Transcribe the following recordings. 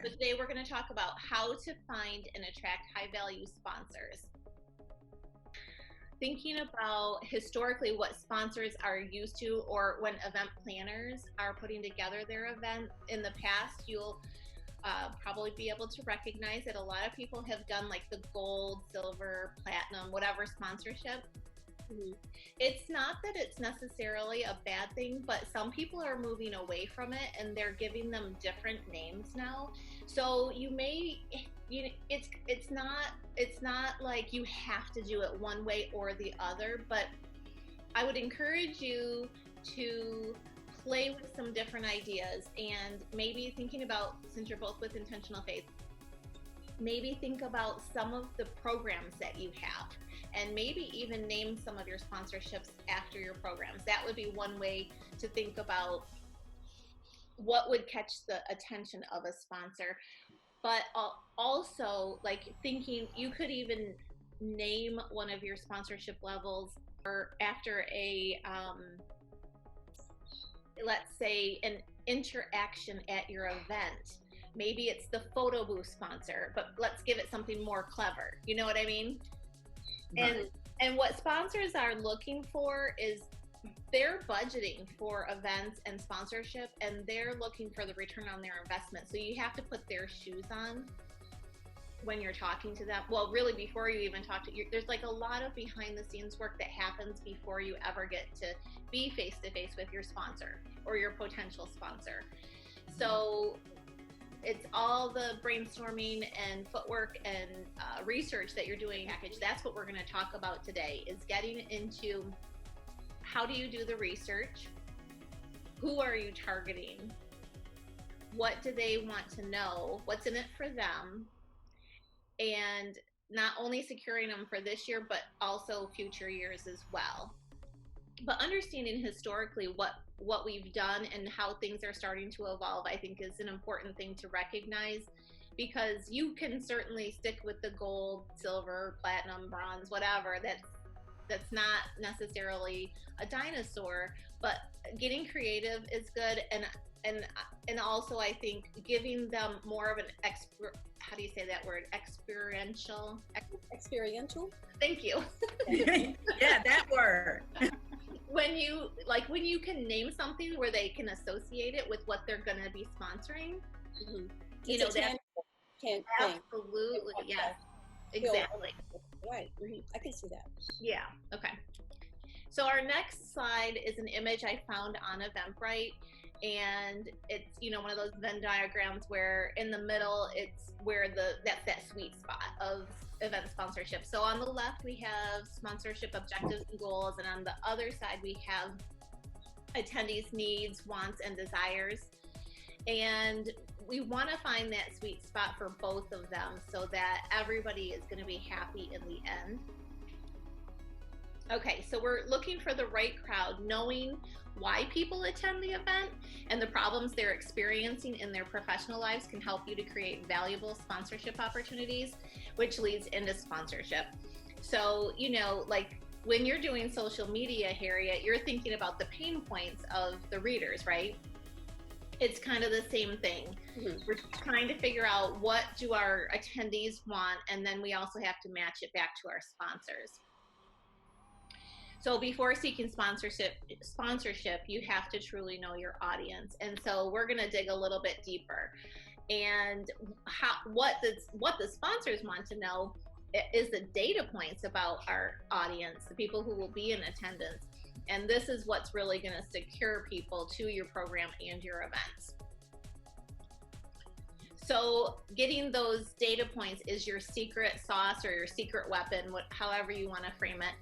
So today we're going to talk about how to find and attract high-value sponsors. Thinking about historically what sponsors are used to, or when event planners are putting together their event in the past, you'll probably be able to recognize that a lot of people have done like the gold, silver, platinum, whatever sponsorship. Mhm. It's not that it's necessarily a bad thing, but some people are moving away from it and they're giving them different names now. So it's not like you have to do it one way or the other, but I would encourage you to play with some different ideas and maybe thinking about, since you're both with Intentional Faith, maybe think about some of the programs that you have and maybe even name some of your sponsorships after your programs. That would be one way to think about what would catch the attention of a sponsor. But also, like, thinking you could even name one of your sponsorship levels or after a let's say an interaction at your event. Maybe it's the photo booth sponsor, but let's give it something more clever. You know what I mean? Right. And what sponsors are looking for is they're budgeting for events and sponsorship, and they're looking for the return on their investment. So you have to put their shoes on when you're talking to them. Well, really, before you even talk to you, there's like a lot of behind the scenes work that happens before you ever get to be face to face with your sponsor or your potential sponsor. So it's all the brainstorming and footwork and research that you're doing package. That's what we're going to talk about today, is getting into how do you do the research, who are you targeting, what do they want to know, what's in it for them, and not only securing them for this year, but also future years as well. But understanding historically what we've done and how things are starting to evolve, I think, is an important thing to recognize, because you can certainly stick with the gold, silver, platinum, bronze, whatever. That's not necessarily a dinosaur, but getting creative is good, and also I think giving them more of an how do you say that word? Experiential. Thank you. Yeah, that word. When you can name something where they can associate it with what they're going to be sponsoring, Mm-hmm. you know, that Can't absolutely, yes, exactly. Right. Mm-hmm. I can see that. Yeah. Okay. So our next slide is an image I found on Eventbrite, and it's, one of those Venn diagrams where in the middle it's where that's that sweet spot of event sponsorship. So on the left we have sponsorship objectives and goals, and on the other side we have attendees' needs, wants, and desires. And we want to find that sweet spot for both of them so that everybody is going to be happy in the end. Okay, so we're looking for the right crowd, knowing why people attend the event and the problems they're experiencing in their professional lives can help you to create valuable sponsorship opportunities, which leads into sponsorship. So, like when you're doing social media, Harriet, you're thinking about the pain points of the readers, right? It's kind of the same thing. Mm-hmm. We're trying to figure out what do our attendees want, and then we also have to match it back to our sponsors. So before seeking sponsorship, you have to truly know your audience. And so we're going to dig a little bit deeper. And what the sponsors want to know is the data points about our audience, the people who will be in attendance. And this is what's really going to secure people to your program and your events. So getting those data points is your secret sauce or your secret weapon, however you want to frame it.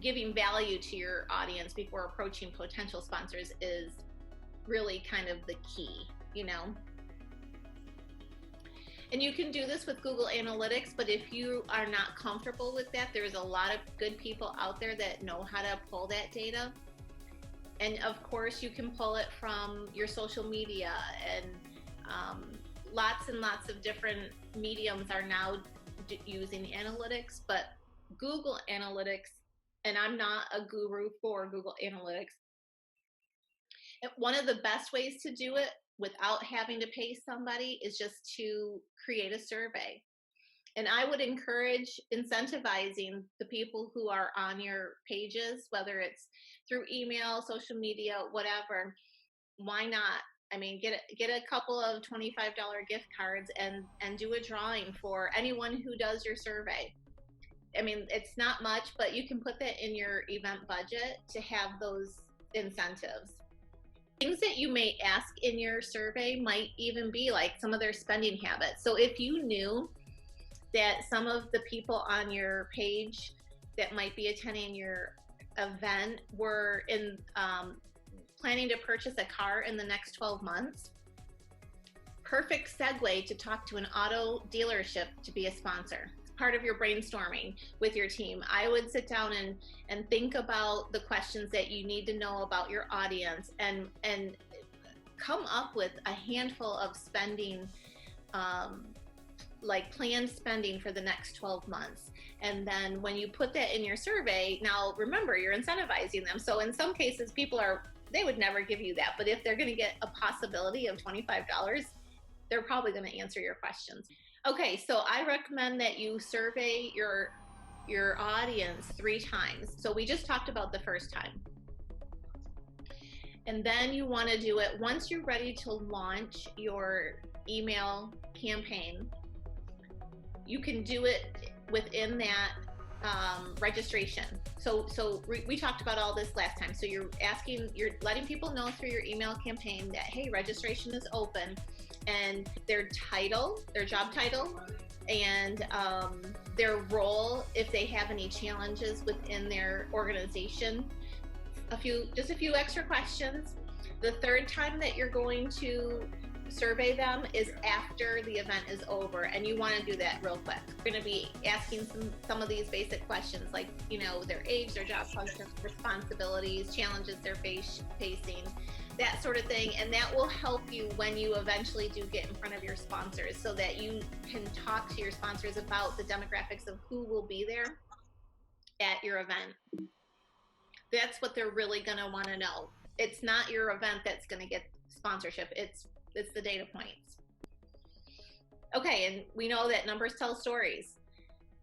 Giving value to your audience before approaching potential sponsors is really kind of the key, And you can do this with Google Analytics, but if you are not comfortable with that, there's a lot of good people out there that know how to pull that data. And of course, you can pull it from your social media, and lots and lots of different mediums are now using analytics, but Google Analytics, and I'm not a guru for Google Analytics, one of the best ways to do it without having to pay somebody is just to create a survey. And I would encourage incentivizing the people who are on your pages, whether it's through email, social media, whatever. Why not? I mean, get a couple of $25 gift cards and do a drawing for anyone who does your survey. I mean, it's not much, but you can put that in your event budget to have those incentives. Things that you may ask in your survey might even be like some of their spending habits. So if you knew that some of the people on your page that might be attending your event were in planning to purchase a car in the next 12 months, perfect segue to talk to an auto dealership to be a sponsor. Part of your brainstorming with your team, I would sit down and think about the questions that you need to know about your audience and come up with a handful of spending, like planned spending for the next 12 months. And then when you put that in your survey, now remember, you're incentivizing them. So in some cases, they would never give you that. But if they're going to get a possibility of $25, they're probably going to answer your questions. Okay, so I recommend that you survey your audience 3 times. So we just talked about the first time. And then you want to do it once you're ready to launch your email campaign. You can do it within that registration. So we talked about all this last time. So you're letting people know through your email campaign that, hey, registration is open, and their job title, and their role, if they have any challenges within their organization. Just a few extra questions. The third time that you're going to survey them is after the event is over, and you want to do that real quick. We're going to be asking some of these basic questions, like, their age, their job functions, responsibilities, challenges they're facing, that sort of thing. And that will help you when you eventually do get in front of your sponsors, so that you can talk to your sponsors about the demographics of who will be there at your event. That's what they're really going to want to know. It's not your event that's going to get sponsorship. It's the data points. Okay, and we know that numbers tell stories.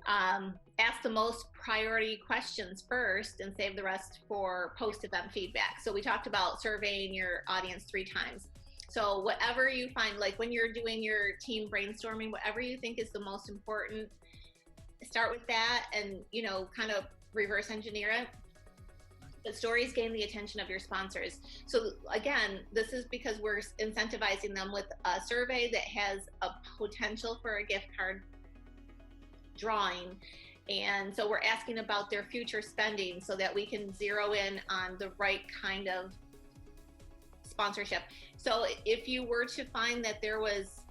Ask the most priority questions first and save the rest for post-event feedback. So we talked about surveying your audience 3 times. So whatever you find, like when you're doing your team brainstorming, whatever you think is the most important, start with that and, kind of reverse engineer it. But stories gain the attention of your sponsors. So again, this is because we're incentivizing them with a survey that has a potential for a gift card drawing. And so we're asking about their future spending so that we can zero in on the right kind of sponsorship. So if you were to find that there was,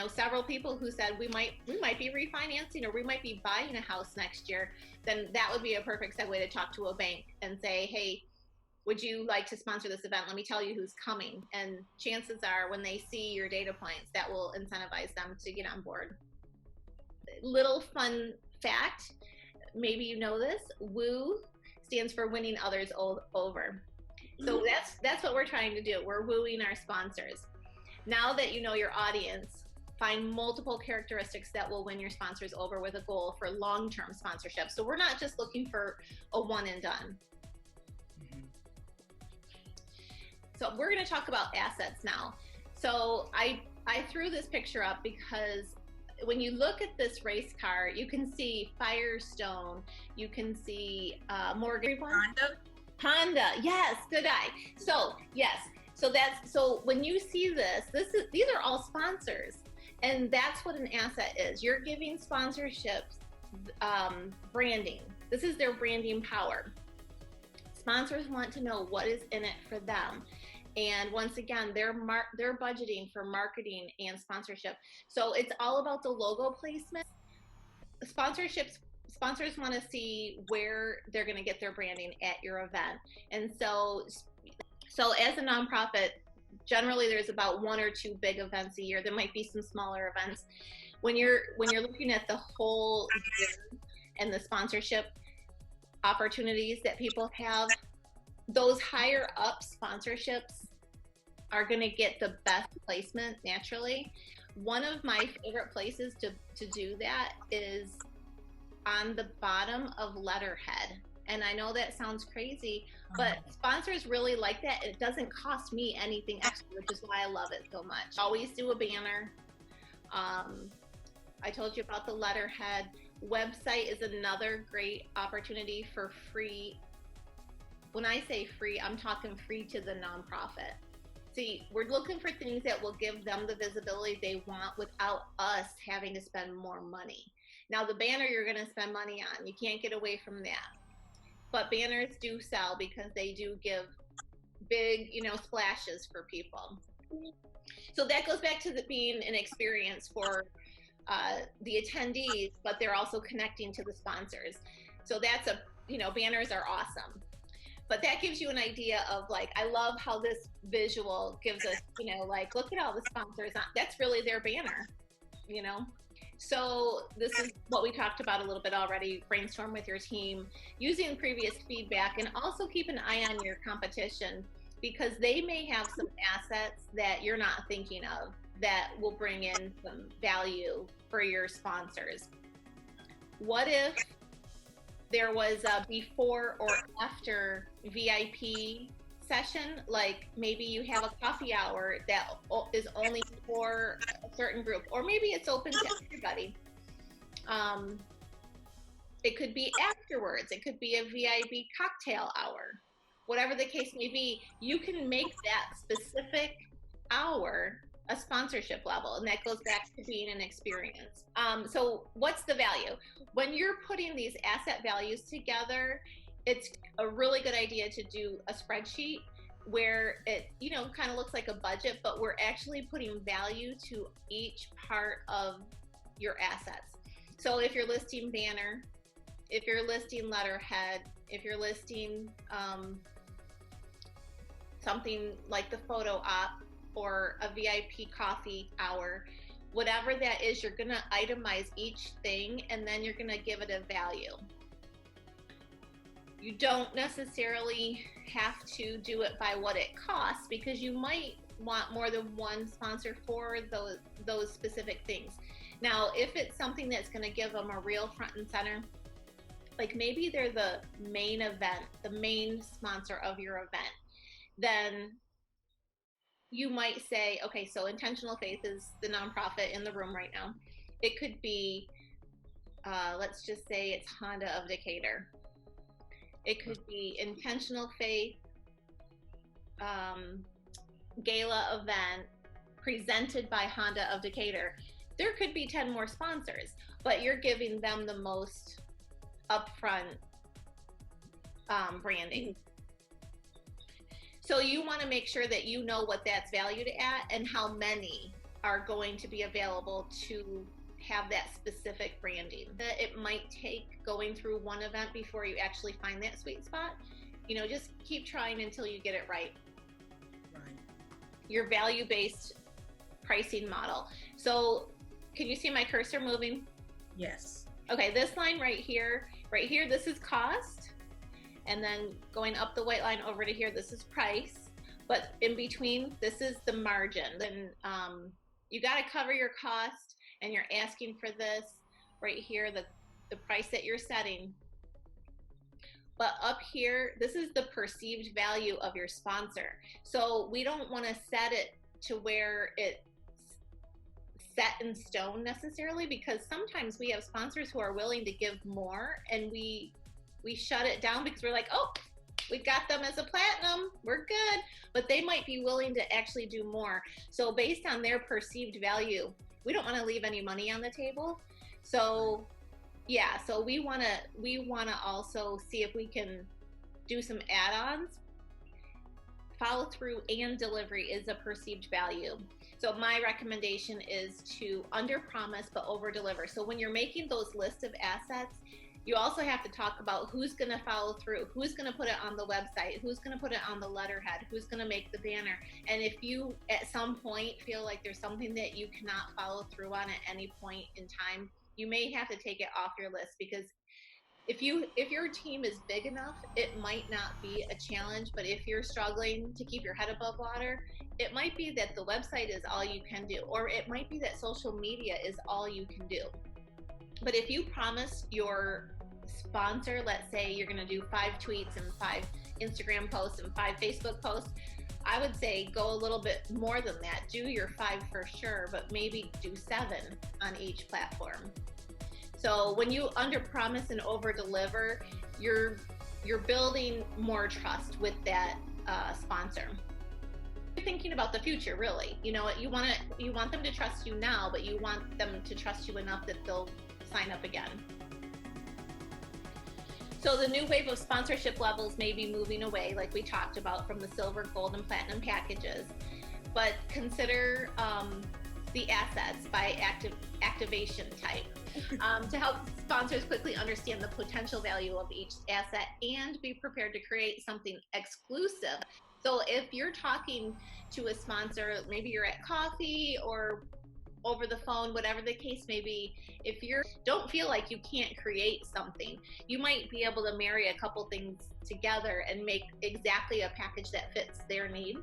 several people who said we might be refinancing, or we might be buying a house next year, then that would be a perfect segue to talk to a bank and say, hey, would you like to sponsor this event? Let me tell you who's coming. And chances are when they see your data points, that will incentivize them to get on board. Little fun fact, maybe you know this, WOO stands for winning others over. So that's what we're trying to do. We're wooing our sponsors. Now that you know your audience, find multiple characteristics that will win your sponsors over with a goal for long-term sponsorship. So we're not just looking for a one and done. Mm-hmm. So we're going to talk about assets now. So I threw this picture up because when you look at this race car, you can see Firestone, you can see Morgan. Honda, yes, good eye. So yes, so when you see these are all sponsors. And that's what an asset is. You're giving sponsorships branding. This is their branding power. Sponsors want to know what is in it for them. And once again, they're budgeting for marketing and sponsorship. So it's all about the logo placement. Sponsors want to see where they're going to get their branding at your event. And so as a nonprofit, generally there's about 1 or 2 big events a year. There might be some smaller events. When you're looking at the whole year and the sponsorship opportunities that people have, those higher up sponsorships are going to get the best placement naturally. One of my favorite places to do that is on the bottom of letterhead. And I know that sounds crazy, but sponsors really like that. It doesn't cost me anything extra, which is why I love it so much. Always do a banner. I told you about the letterhead. Website is another great opportunity for free. When I say free, I'm talking free to the nonprofit. See, we're looking for things that will give them the visibility they want without us having to spend more money. Now, the banner you're going to spend money on. You can't get away from that. But banners do sell because they do give big, splashes for people. So that goes back to being an experience for the attendees, but they're also connecting to the sponsors. So that's banners are awesome. But that gives you an idea of I love how this visual gives us, look at all the sponsors. That's really their banner, So this is what we talked about a little bit already. Brainstorm with your team, using previous feedback, and also keep an eye on your competition, because they may have some assets that you're not thinking of that will bring in some value for your sponsors. What if there was a before or after VIP session? Like maybe you have a coffee hour that is only for a certain group, or maybe it's open to everybody. It could be afterwards. It could be a VIP cocktail hour. Whatever the case may be, you can make that specific hour a sponsorship level, and that goes back to being an experience. So what's the value? When you're putting these asset values together, it's a really good idea to do a spreadsheet where it, kind of looks like a budget, but we're actually putting value to each part of your assets. So if you're listing banner, if you're listing letterhead, if you're listing something like the photo op or a VIP coffee hour, whatever that is, you're going to itemize each thing, and then you're going to give it a value. You don't necessarily have to do it by what it costs, because you might want more than one sponsor for those specific things. Now, if it's something that's going to give them a real front and center, like maybe they're the main event, the main sponsor of your event, then you might say, okay, so Intentional Faith is the nonprofit in the room right now. It could be, let's just say it's Honda of Decatur. It could be Intentional Faith gala event presented by Honda of Decatur. There could be 10 more sponsors, but you're giving them the most upfront branding. So you want to make sure that you know what that's valued at and how many are going to be available to have that specific branding. It might take going through one event before you actually find that sweet spot. Just keep trying until you get it right. Right. Your value-based pricing model. So can you see my cursor moving? Yes. Okay, this line right here, this is cost. And then going up the white line over to here, this is price. But in between, this is the margin. Then you got to cover your cost, and you're asking for this right here, the price that you're setting. But up here, this is the perceived value of your sponsor. So we don't want to set it to where it's set in stone necessarily, because sometimes we have sponsors who are willing to give more, and we shut it down because we're like, oh, we got them as a platinum, we're good. But they might be willing to actually do more. So based on their perceived value, we don't want to leave any money on the table. So yeah, so we want to also see if we can do some add-ons. Follow through and delivery is a perceived value. So my recommendation is to under promise but over deliver. So when you're making those lists of assets, you also have to talk about who's going to follow through, who's going to put it on the website, who's going to put it on the letterhead, who's going to make the banner. And if you at some point feel like there's something that you cannot follow through on at any point in time, you may have to take it off your list, because if your team is big enough, it might not be a challenge, but if you're struggling to keep your head above water, it might be that the website is all you can do, or it might be that social media is all you can do. But if you promise your sponsor, let's say you're going to do 5 tweets and 5 Instagram posts and 5 Facebook posts, I would say go a little bit more than that. Do your 5 for sure, but maybe do 7 on each platform. So when you under promise and over deliver, you're building more trust with that sponsor. You're thinking about the future, really. You know, you want them to trust you now, but you want them to trust you enough that they'll sign up again. So the new wave of sponsorship levels may be moving away, like we talked about, from the silver, gold, and platinum packages. But consider the assets by activation type to help sponsors quickly understand the potential value of each asset and be prepared to create something exclusive. So if you're talking to a sponsor, maybe you're at coffee or over the phone, whatever the case may be, if you don't feel like you can't create something, you might be able to marry a couple things together and make exactly a package that fits their need.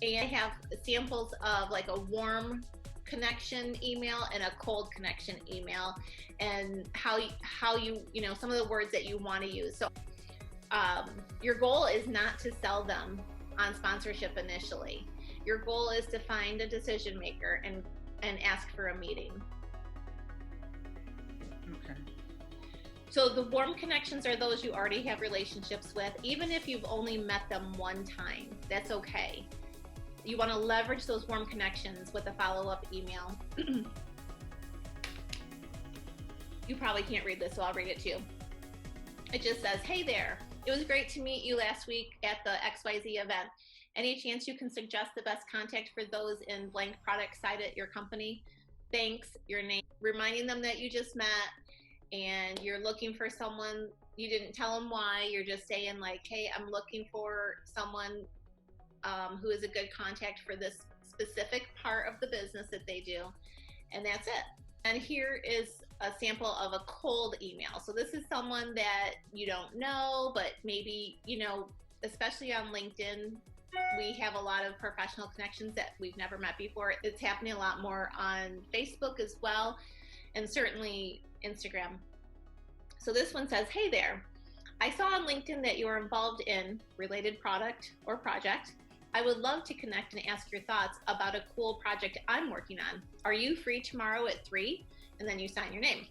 And I have samples of like a warm connection email and a cold connection email, and how you know, some of the words that you want to use. So your goal is not to sell them on sponsorship initially. Your goal is to find a decision maker and ask for a meeting. Okay. So the warm connections are those you already have relationships with. Even if you've only met them one time, that's okay. You want to leverage those warm connections with a follow-up email. You probably can't read this, so I'll read it to you. It just says, "Hey there, it was great to meet you last week at the XYZ event. Any chance you can suggest the best contact for those in blank product site at your company? Thanks, your name." Reminding them that you just met and you're looking for someone. You didn't tell them why. You're just saying like, "Hey, I'm looking for someone who is a good contact for this specific part of the business that they do." And that's it. And here is a sample of a cold email. So this is someone that you don't know, but maybe, you know, especially on LinkedIn, we have a lot of professional connections that we've never met before. It's happening a lot more on Facebook as well, and certainly Instagram. So this one says, "Hey there, I saw on LinkedIn that you are involved in related product or project. I would love to connect and ask your thoughts about a cool project I'm working on. Are you free tomorrow at 3? And then you sign your name.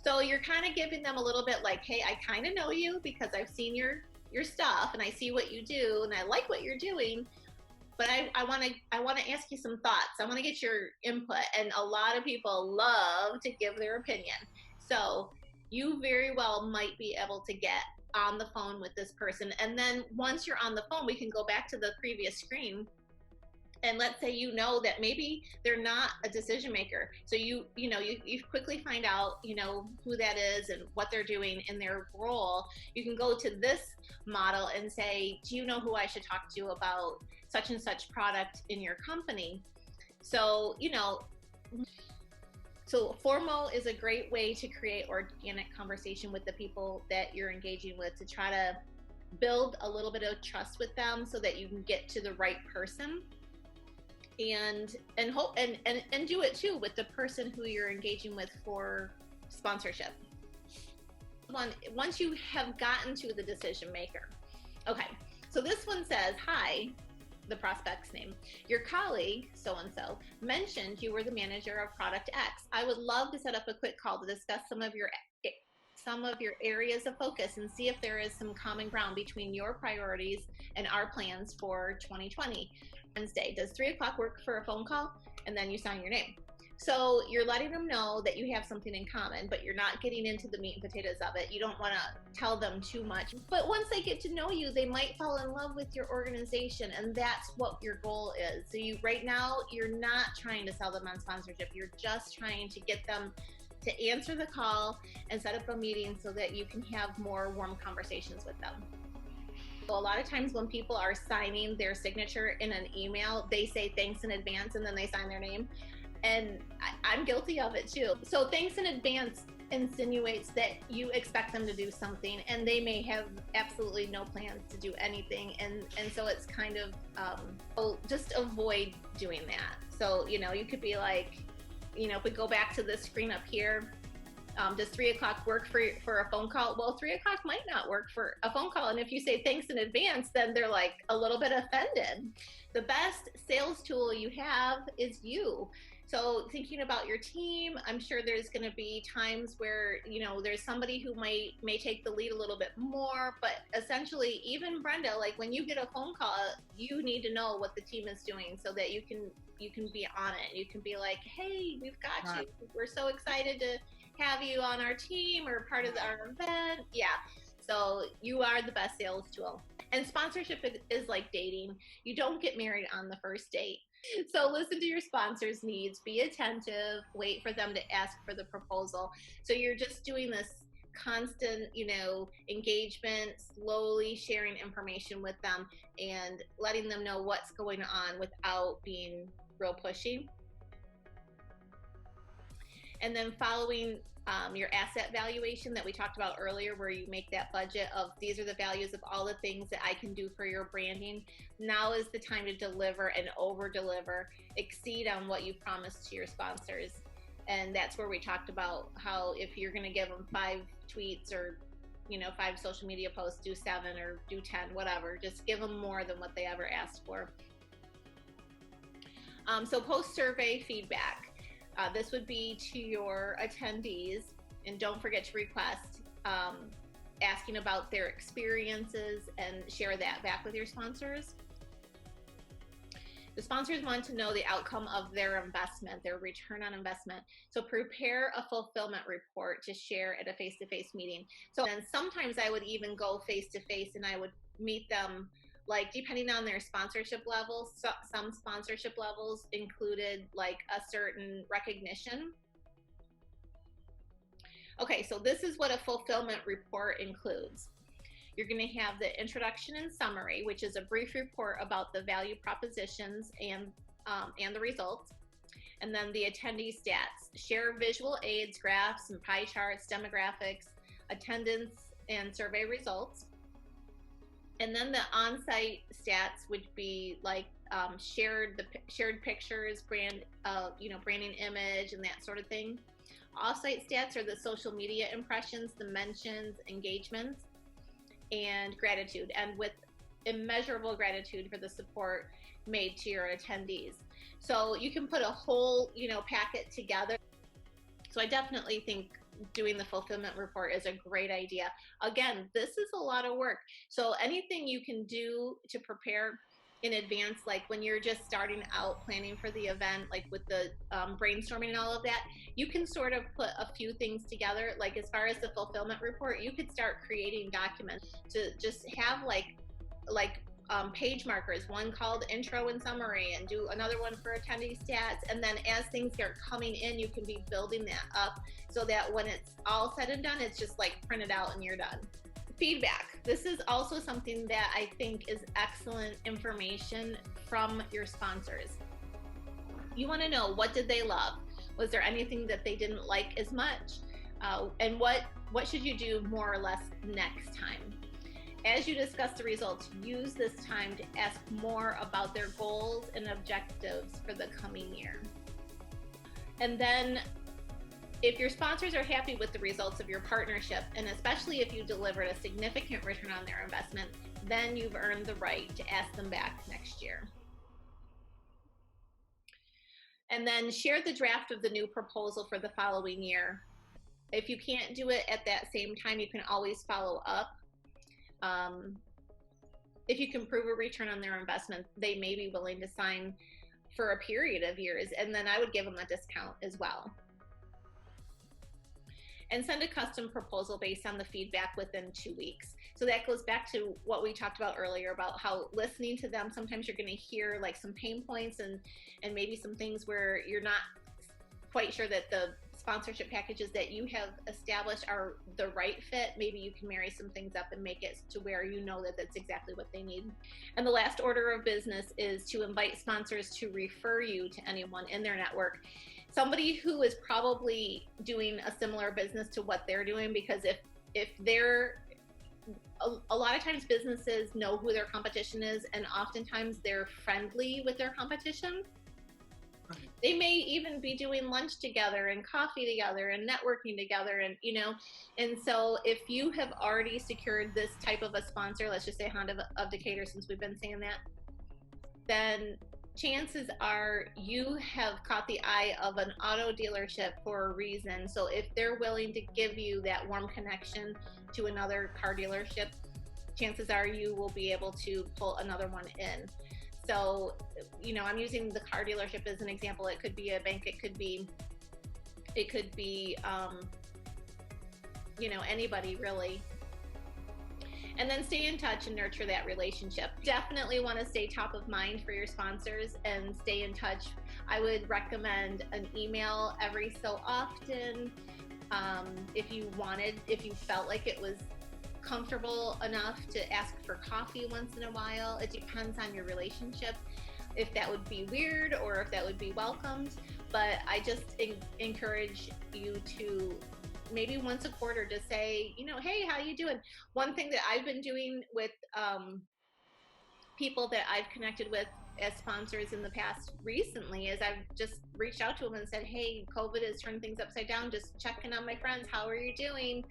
So you're kind of giving them a little bit like, "Hey, I kind of know you because I've seen your stuff and I see what you do and I like what you're doing, but I want to ask you some thoughts. I want to get your input." And a lot of people love to give their opinion. So you very well might be able to get on the phone with this person. And then once you're on the phone, we can go back to the previous screen. And let's say you know that maybe they're not a decision maker. So you quickly find out, you know, who that is and what they're doing in their role. You can go to this model and say, "Do you know who I should talk to about such and such product in your company?" So, you know, so Formo is a great way to create organic conversation with the people that you're engaging with, to try to build a little bit of trust with them so that you can get to the right person. And hope and do it too with the person who you're engaging with for sponsorship. Once you have gotten to the decision maker. Okay, so this one says, "Hi," the prospect's name, "Your colleague, so-and-so, mentioned you were the manager of product X. I would love to set up a quick call to discuss some of your areas of focus and see if there is some common ground between your priorities and our plans for 2020. Wednesday, does 3 o'clock work for a phone call?" And then you sign your name. So you're letting them know that you have something in common, but you're not getting into the meat and potatoes of it. You don't want to tell them too much. But once they get to know you, they might fall in love with your organization, and that's what your goal is. So right now, you're not trying to sell them on sponsorship. You're just trying to get them to answer the call and set up a meeting so that you can have more warm conversations with them. So a lot of times when people are signing their signature in an email, they say thanks in advance and then they sign their name. And I'm guilty of it too. So thanks in advance insinuates that you expect them to do something, and they may have absolutely no plans to do anything, and so it's kind of just avoid doing that. So you could be like, if we go back to this screen up here, does 3 o'clock work for a phone call? Well, 3 o'clock might not work for a phone call, and if you say thanks in advance, then they're like a little bit offended. The best sales tool you have is you. So thinking about your team, I'm sure there's going to be times where, there's somebody who may take the lead a little bit more, but essentially, even Brenda, like when you get a phone call, you need to know what the team is doing so that you can be on it. You can be like, hey, we've got you. We're so excited to have you on our team or part of our event. Yeah. So you are the best sales tool. And sponsorship is like dating. You don't get married on the first date. So listen to your sponsor's needs, be attentive, wait for them to ask for the proposal. So you're just doing this constant, engagement, slowly sharing information with them and letting them know what's going on without being real pushy. And then following your asset valuation that we talked about earlier, where you make that budget of these are the values of all the things that I can do for your branding. Now is the time to deliver and over deliver, exceed on what you promised to your sponsors. And that's where we talked about how if you're going to give them 5 tweets or 5 social media posts, do 7 or do 10, whatever. Just give them more than what they ever asked for. So post survey feedback. This would be to your attendees, and don't forget to request asking about their experiences and share that back with your sponsors. The sponsors want to know the outcome of their investment, their return on investment. So prepare a fulfillment report to share at a face-to-face meeting. So then sometimes I would even go face-to-face and I would meet them, like depending on their sponsorship levels. So some sponsorship levels included like a certain recognition. Okay, so this is what a fulfillment report includes. You're going to have the introduction and summary, which is a brief report about the value propositions and the results. And then the attendee stats, share visual aids, graphs and pie charts, demographics, attendance and survey results. And then the on-site stats would be like shared pictures, branding image and that sort of thing. Off-site stats are the social media impressions, the mentions, engagements, and gratitude, and with immeasurable gratitude for the support made to your attendees. So you can put a whole, packet together. So I definitely think doing the fulfillment report is a great idea. Again, this is a lot of work. So anything you can do to prepare in advance, like when you're just starting out planning for the event, like with the brainstorming and all of that, you can sort of put a few things together. Like as far as the fulfillment report, you could start creating documents to just have like page markers, one called intro and summary, and do another one for attendee stats. And then as things start coming in, you can be building that up so that when it's all said and done, it's just like printed out and you're done. Feedback. This is also something that I think is excellent information from your sponsors. You want to know, what did they love? Was there anything that they didn't like as much? And what should you do more or less next time? As you discuss the results, use this time to ask more about their goals and objectives for the coming year. And then if your sponsors are happy with the results of your partnership, and especially if you delivered a significant return on their investment, then you've earned the right to ask them back next year. And then share the draft of the new proposal for the following year. If you can't do it at that same time, you can always follow up. If you can prove a return on their investment, they may be willing to sign for a period of years, and then I would give them a discount as well. And send a custom proposal based on the feedback within 2 weeks. So that goes back to what we talked about earlier about how listening to them, sometimes you're going to hear like some pain points and maybe some things where you're not quite sure that the sponsorship packages that you have established are the right fit. Maybe you can marry some things up and make it to where you know that that's exactly what they need. And the last order of business is to invite sponsors to refer you to anyone in their network. somebody who is probably doing a similar business to what they're doing, because if they're a lot of times businesses know who their competition is, and oftentimes they're friendly with their competition. They may even be doing lunch together and coffee together and networking together, and and so if you have already secured this type of a sponsor, let's just say Honda of Decatur, since we've been saying that, then chances are you have caught the eye of an auto dealership for a reason. So if they're willing to give you that warm connection to another car dealership, chances are you will be able to pull another one in. So, I'm using the car dealership as an example. It could be a bank, it could be anybody really. And then stay in touch and nurture that relationship. Definitely want to stay top of mind for your sponsors and stay in touch. I would recommend an email every so often. If you felt like it was comfortable enough to ask for coffee once in a while. It depends on your relationship, if that would be weird or if that would be welcomed. But I just encourage you to maybe once a quarter to say, hey, how you doing? One thing that I've been doing with people that I've connected with as sponsors in the past recently is I've just reached out to them and said, hey, COVID has turned things upside down. Just checking on my friends. How are you doing?